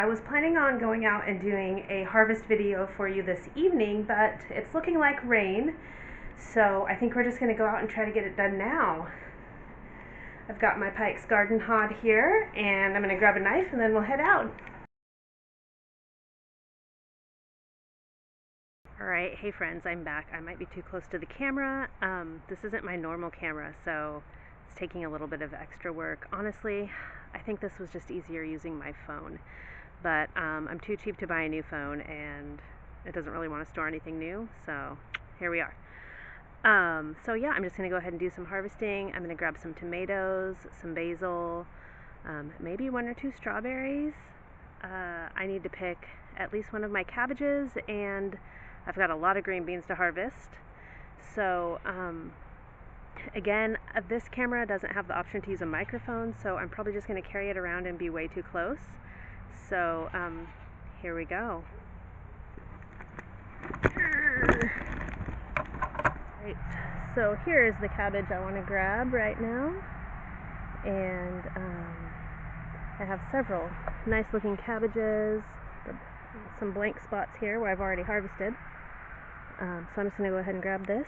I was planning on going out and doing a harvest video for you this evening, but it's looking like rain, so I think we're just going to go out and try to get it done now. I've got my Pike's Garden hod here, and I'm going to grab a knife and then we'll head out. Alright, hey friends, I'm back. I might be too close to the camera. This isn't my normal camera, so it's taking a little bit of extra work. Honestly, I think this was just easier using my phone. But I'm too cheap to buy a new phone, and it doesn't really want to store anything new, so here we are. So yeah, I'm just going to go ahead and do some harvesting. I'm going to grab some tomatoes, some basil, maybe one or two strawberries. I need to pick at least one of my cabbages, and I've got a lot of green beans to harvest. So again, this camera doesn't have the option to use a microphone, so I'm probably just going to carry it around and be way too close. So here we go. Right. So here is the cabbage I want to grab right now, and I have several nice looking cabbages, some blank spots here where I've already harvested. So I'm just going to go ahead and grab this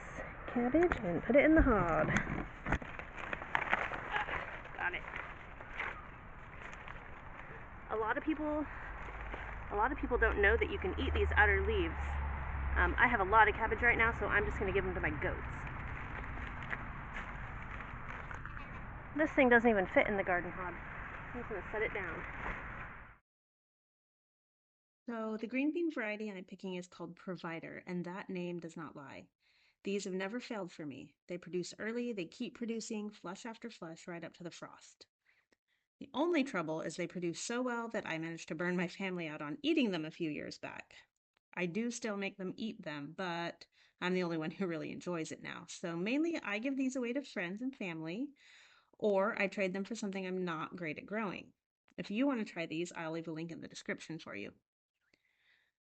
cabbage and put it in the hod. Got it. A lot of people don't know that you can eat these outer leaves. I have a lot of cabbage right now, so I'm just going to give them to my goats. This thing doesn't even fit in the garden hod. I'm just going to set it down. So the green bean variety I'm picking is called Provider, and that name does not lie. These have never failed for me. They produce early, they keep producing flush after flush right up to the frost. The only trouble is they produce so well that I managed to burn my family out on eating them a few years back. I do still make them eat them, but I'm the only one who really enjoys it now. So mainly I give these away to friends and family, or I trade them for something I'm not great at growing. If you want to try these, I'll leave a link in the description for you.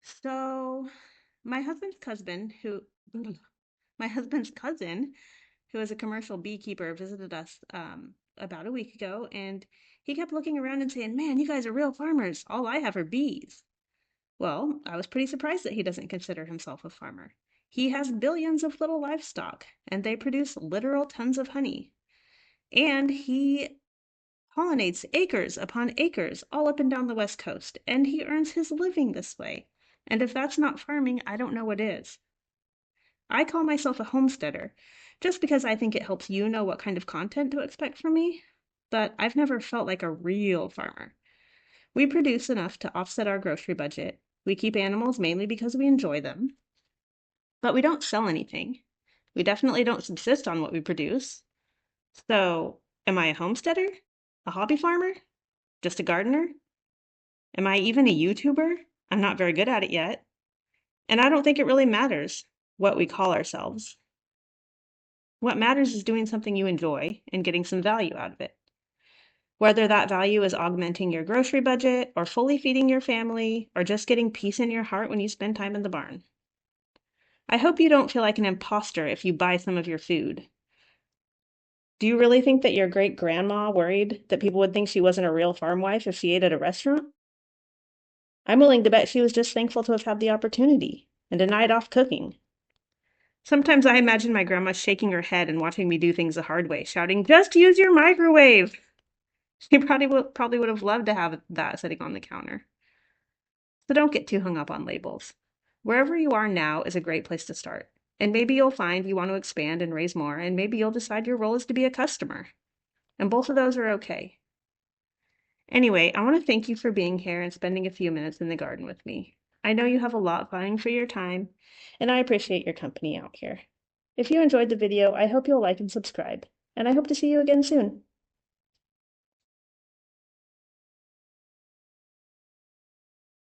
So my husband's cousin, who is a commercial beekeeper, visited us about a week ago, and he kept looking around and saying, "Man, you guys are real farmers. All I have are bees." Well, I was pretty surprised that he doesn't consider himself a farmer. He has billions of little livestock, and they produce literal tons of honey. And he pollinates acres upon acres all up and down the West Coast, and he earns his living this way. And if that's not farming, I don't know what is. I call myself a homesteader, just because I think it helps you know what kind of content to expect from me, but I've never felt like a real farmer. We produce enough to offset our grocery budget. We keep animals mainly because we enjoy them, but we don't sell anything. We definitely don't subsist on what we produce. So, am I a homesteader? A hobby farmer? Just a gardener? Am I even a YouTuber? I'm not very good at it yet. And I don't think it really matters what we call ourselves. What matters is doing something you enjoy and getting some value out of it. Whether that value is augmenting your grocery budget, or fully feeding your family, or just getting peace in your heart when you spend time in the barn. I hope you don't feel like an imposter if you buy some of your food. Do you really think that your great-grandma worried that people would think she wasn't a real farm wife if she ate at a restaurant? I'm willing to bet she was just thankful to have had the opportunity and a night off cooking. Sometimes I imagine my grandma shaking her head and watching me do things the hard way, shouting, "Just use your microwave!" She probably would have loved to have that sitting on the counter. So don't get too hung up on labels. Wherever you are now is a great place to start. And maybe you'll find you want to expand and raise more, and maybe you'll decide your role is to be a customer. And both of those are okay. Anyway, I want to thank you for being here and spending a few minutes in the garden with me. I know you have a lot vying for your time, and I appreciate your company out here. If you enjoyed the video, I hope you'll like and subscribe, and I hope to see you again soon.